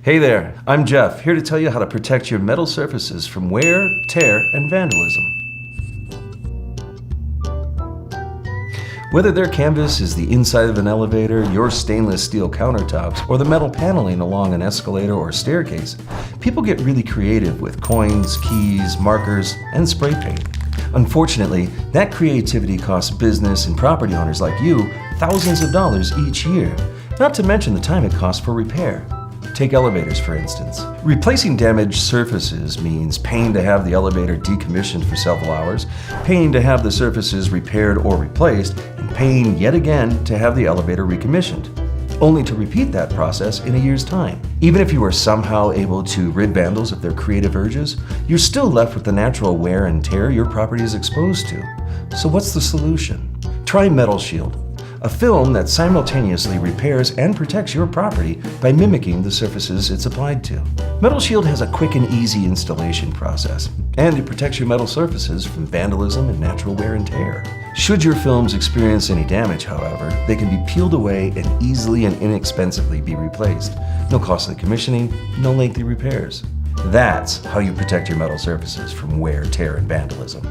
Hey there, I'm Jeff, here to tell you how to protect your metal surfaces from wear, tear, and vandalism. Whether their canvas is the inside of an elevator, your stainless steel countertops, or the metal paneling along an escalator or staircase, people get really creative with coins, keys, markers, and spray paint. Unfortunately, that creativity costs business and property owners like you thousands of dollars each year, not to mention the time it costs for repair. Take elevators, for instance. Replacing damaged surfaces means paying to have the elevator decommissioned for several hours, paying to have the surfaces repaired or replaced, and paying yet again to have the elevator recommissioned, only to repeat that process in a year's time. Even if you are somehow able to rid vandals of their creative urges, you're still left with the natural wear and tear your property is exposed to. So what's the solution? Try Metal Shield, a film that simultaneously repairs and protects your property by mimicking the surfaces it's applied to. Metal Shield has a quick and easy installation process, and it protects your metal surfaces from vandalism and natural wear and tear. Should your films experience any damage, however, they can be peeled away and easily and inexpensively be replaced. No costly commissioning, no lengthy repairs. That's how you protect your metal surfaces from wear, tear, and vandalism.